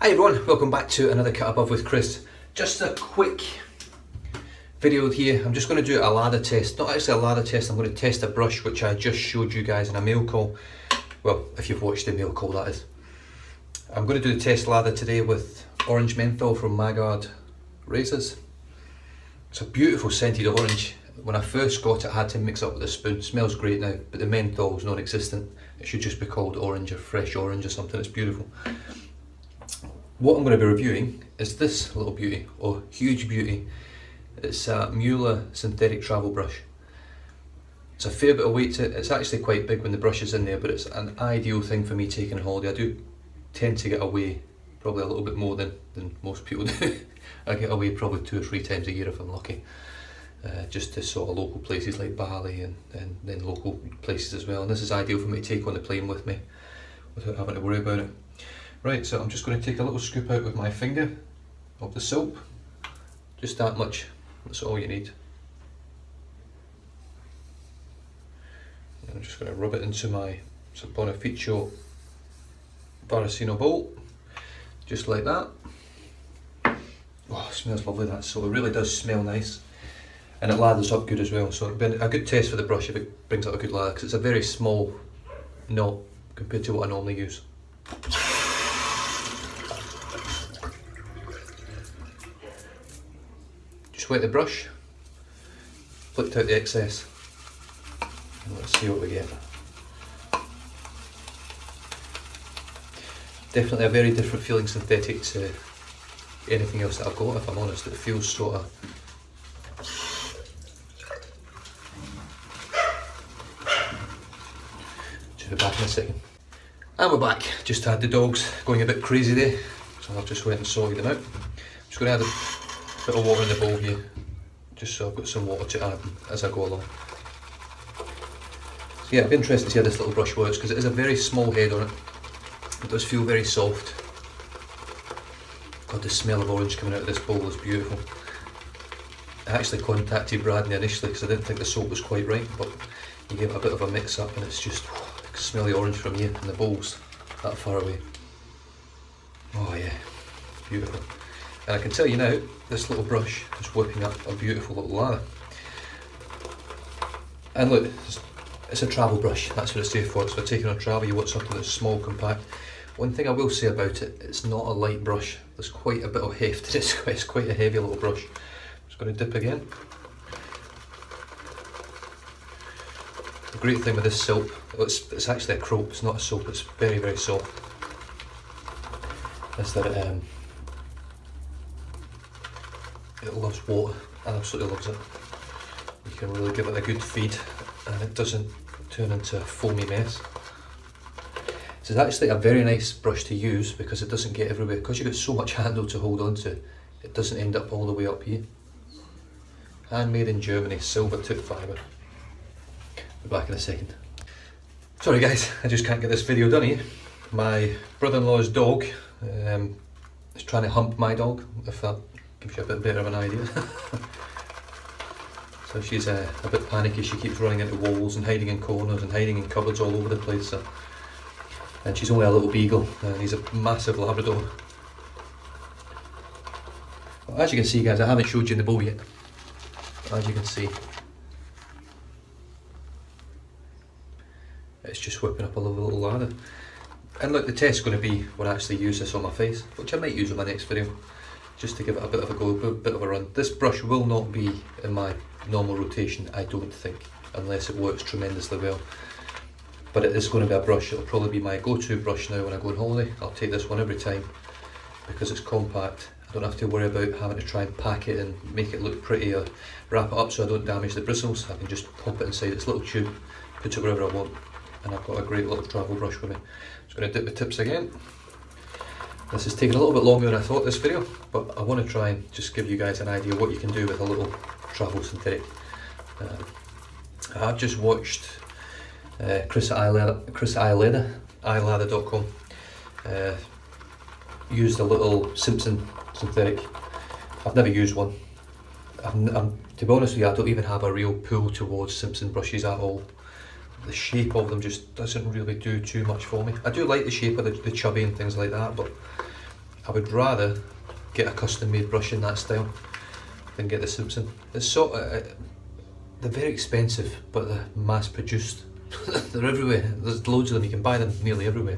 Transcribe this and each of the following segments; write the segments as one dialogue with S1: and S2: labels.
S1: Hi everyone, welcome back to another Cut Above with Chris. Just a quick video here. I'm just going to do a lather test. Not actually a lather test, I'm going to test a brush which I just showed you guys in a mail call. Well, if you've watched the mail call, that is. I'm going to do the test lather today with orange menthol from Magard razors. It's a beautiful scented orange. When I first got it, I had to mix it up with a spoon. It smells great now, but the menthol is non-existent. It should just be called orange or fresh orange or something. It's beautiful. What I'm going to be reviewing is this little beauty, or huge beauty. It's a Muhle synthetic travel brush. It's a fair bit of weight to it. It's actually quite big when the brush is in there, but it's an ideal thing for me taking a holiday. I do tend to get away probably a little bit more than most people do. I get away probably 2 or 3 times a year if I'm lucky. Just to sort of local places like Bali and then local places as well. And this is ideal for me to take on the plane with me without having to worry about it. Right, so I'm just going to take a little scoop out with my finger of the soap. Just that much, that's all you need. And I'm just going to rub it into my Bonificio Varicino bowl, just like that. Oh, it smells lovely, that soap. It really does smell nice. And it lathers up good as well, so it'll be a good test for the brush if it brings up a good lather, because it's a very small knot compared to what I normally use. Just wet the brush, flicked out the excess, and let's see what we get. Definitely a very different feeling synthetic to anything else that I've got, if I'm honest. It feels sort of be back in a second. And we're back. Just had the dogs going a bit crazy there, so I've just went and sorted them out. I'm just going to add a bit of water in the bowl here, just so I've got some water to add as I go along. So yeah, I'd be interested to see how this little brush works, because it is a very small head on it. It does feel very soft. God, the smell of orange coming out of this bowl is beautiful. I actually contacted Bradley initially because I didn't think the soap was quite right, but he gave it a bit of a mix up and it's just, I can smell the orange from here and the bowl's that far away. Oh yeah, beautiful. And I can tell you now, this little brush is whipping up a beautiful little lather. And look, it's a travel brush, that's what it's there for. It's for taking on travel. You want something that's small, compact. One thing I will say about it, it's not a light brush. There's quite a bit of heft. It's quite a heavy little brush. I'm just going to dip again. The great thing with this soap, it's actually a croap, it's not a soap, it's very, very soft. Is that it loves water, and absolutely loves it. You can really give it a good feed and it doesn't turn into a foamy mess. This is actually a very nice brush to use because it doesn't get everywhere. Because you've got so much handle to hold on to, it doesn't end up all the way up here. Handmade in Germany, Silvertip Fibre. Be back in a second. Sorry guys, I just can't get this video done here. My brother-in-law's dog is trying to hump my dog, if that gives you a bit better of an idea. So she's a bit panicky. She keeps running into walls and hiding in corners and hiding in cupboards all over the place. So. And she's only a little beagle, and he's a massive Labrador. Well, as you can see guys, I haven't showed you in the bowl yet. As you can see, it's just whipping up a lovely little lather. And look, the test's going to be when I actually use this on my face, which I might use in my next video, just to give it a bit of a go, a bit of a run. This brush will not be in my normal rotation, I don't think, unless it works tremendously well. But it is going to be a brush. It'll probably be my go-to brush now when I go on holiday. I'll take this one every time because it's compact. I don't have to worry about having to try and pack it and make it look pretty or wrap it up so I don't damage the bristles. I can just pop it inside this little tube, put it wherever I want, and I've got a great little travel brush with me. Just going to dip the tips again. This is taking a little bit longer than I thought, this video, but I want to try and just give you guys an idea of what you can do with a little travel synthetic. I've just watched Chris Eyelather.com used a little Simpson synthetic. I've never used one. To be honest with you, I don't even have a real pull towards Simpson brushes at all. The shape of them just doesn't really do too much for me. I do like the shape of the chubby and things like that, but I would rather get a custom made brush in that style than get the Simpson. It's sort of, they're very expensive, but they're mass produced. They're everywhere. There's loads of them. You can buy them nearly everywhere.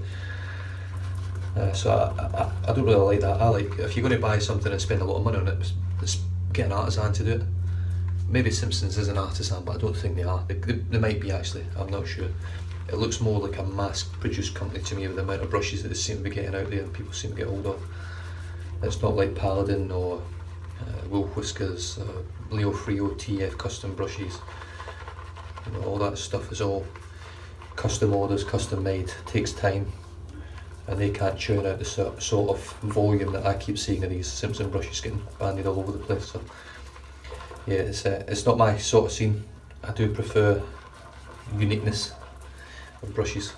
S1: So I don't really like that. I like, if you're going to buy something and spend a lot of money on it, it's get an artisan to do it. Maybe Simpsons is an artisan, but I don't think they are. They might be actually, I'm not sure. It looks more like a mass produced company to me with the amount of brushes that they seem to be getting out there and people seem to get hold of. It's not like Paladin or Wool Whiskers, Leo Frio TF custom brushes. You know, all that stuff is all custom orders, custom made, takes time, and they can't churn out the sort of volume that I keep seeing of these Simpson brushes getting bandied all over the place. So yeah, it's not my sort of scene. I do prefer uniqueness of brushes.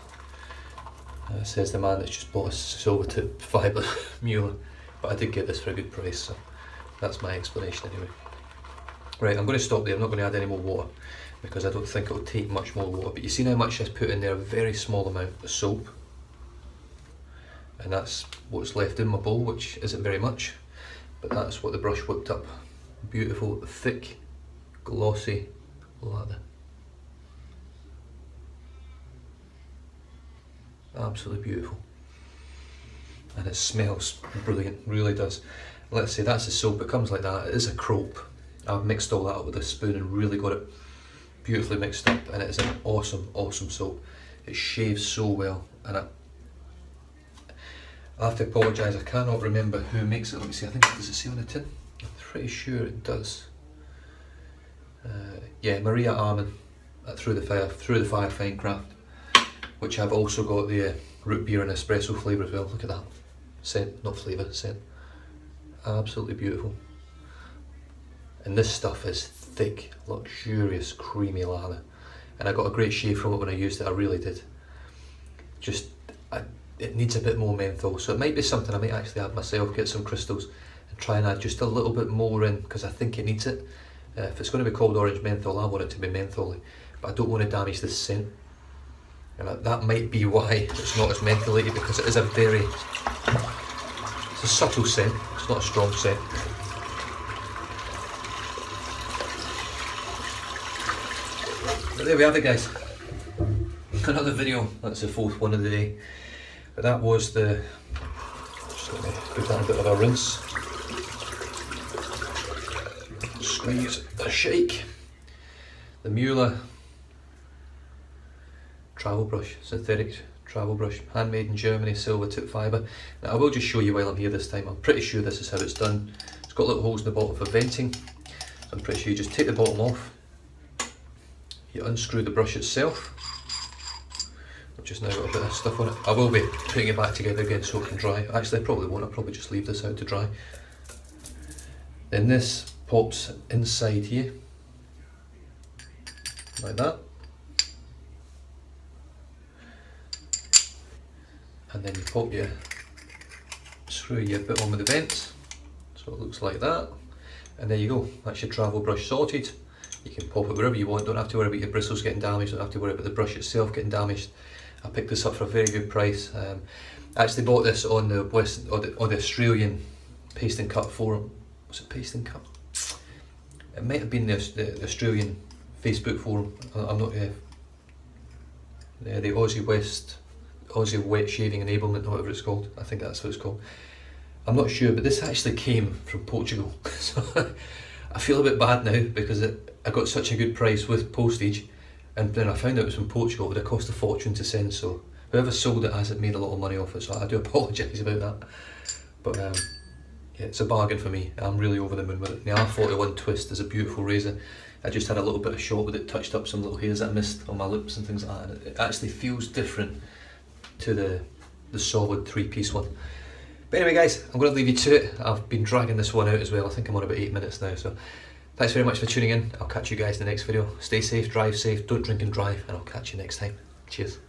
S1: Says the man that's just bought a Silvertip Fibre Muhle, but I did get this for a good price, so that's my explanation anyway. Right, I'm going to stop there. I'm not going to add any more water because I don't think it'll take much more water, but you see how much I've put in there, a very small amount of soap, and that's what's left in my bowl, which isn't very much, but that's what the brush whipped up. Beautiful, thick, glossy lather. Absolutely beautiful. And it smells brilliant, really does. Let's say that's the soap, it comes like that, it is a crope. I've mixed all that up with a spoon and really got it beautifully mixed up, and it is an awesome, awesome soap. It shaves so well, and I have to apologise, I cannot remember who makes it. Let me see, I think, does it say on the tin? I'm pretty sure it does. Yeah, Maria Armin at Through the Fire Fine Craft, which I've also got the root beer and espresso flavour as well. Look at that. Scent, not flavour, scent. Absolutely beautiful. And this stuff is thick, luxurious, creamy lather. And I got a great shave from it when I used it, I really did. Just, it needs a bit more menthol, so it might be something I might actually add myself, get some crystals and try and add just a little bit more in, because I think it needs it. If it's going to be called orange menthol, I want it to be mentholy, but I don't want to damage this scent. And that might be why it's not as mentholated, because it is it's a subtle scent, it's not a strong scent. But there we have it, guys. Another video, that's the 4th one of the day. But that was just let me give that a bit of a rinse. Squeeze a shake. The Muhle travel brush, synthetic travel brush, handmade in Germany, Silvertip Fibre. Now I will just show you while I'm here this time. I'm pretty sure this is how it's done. It's got little holes in the bottom for venting. So I'm pretty sure you just take the bottom off. You unscrew the brush itself, which has now got a bit of stuff on it. I will be putting it back together again so it can dry. Actually, I probably won't. I'll probably just leave this out to dry. Then this pops inside here, like that. And then you pop your screw your bit on with the vents, so it looks like that. And there you go. That's your travel brush sorted. You can pop it wherever you want, don't have to worry about your bristles getting damaged, don't have to worry about the brush itself getting damaged. I picked this up for a very good price. I actually bought this on the Australian Paste and Cut forum. Was it Paste and Cut? It might have been the Australian Facebook forum. I'm not the Aussie Wet Shaving Enablement, or whatever it's called. I think that's what it's called. I'm not sure, but this actually came from Portugal. So I feel a bit bad now because I got such a good price with postage, and then I found out it was from Portugal. It would have cost a fortune to send, so whoever sold it hasn't made a lot of money off it, so I do apologise about that. But yeah, it's a bargain for me. I'm really over the moon with it. The R41 Twist is a beautiful razor. I just had a little bit of shot with it, touched up some little hairs that I missed on my lips and things like that, and it actually feels different to the solid 3-piece one. But anyway, guys, I'm going to leave you to it. I've been dragging this one out as well. I think I'm on about 8 minutes now, so thanks very much for tuning in. I'll catch you guys in the next video. Stay safe, drive safe, don't drink and drive, and I'll catch you next time. Cheers.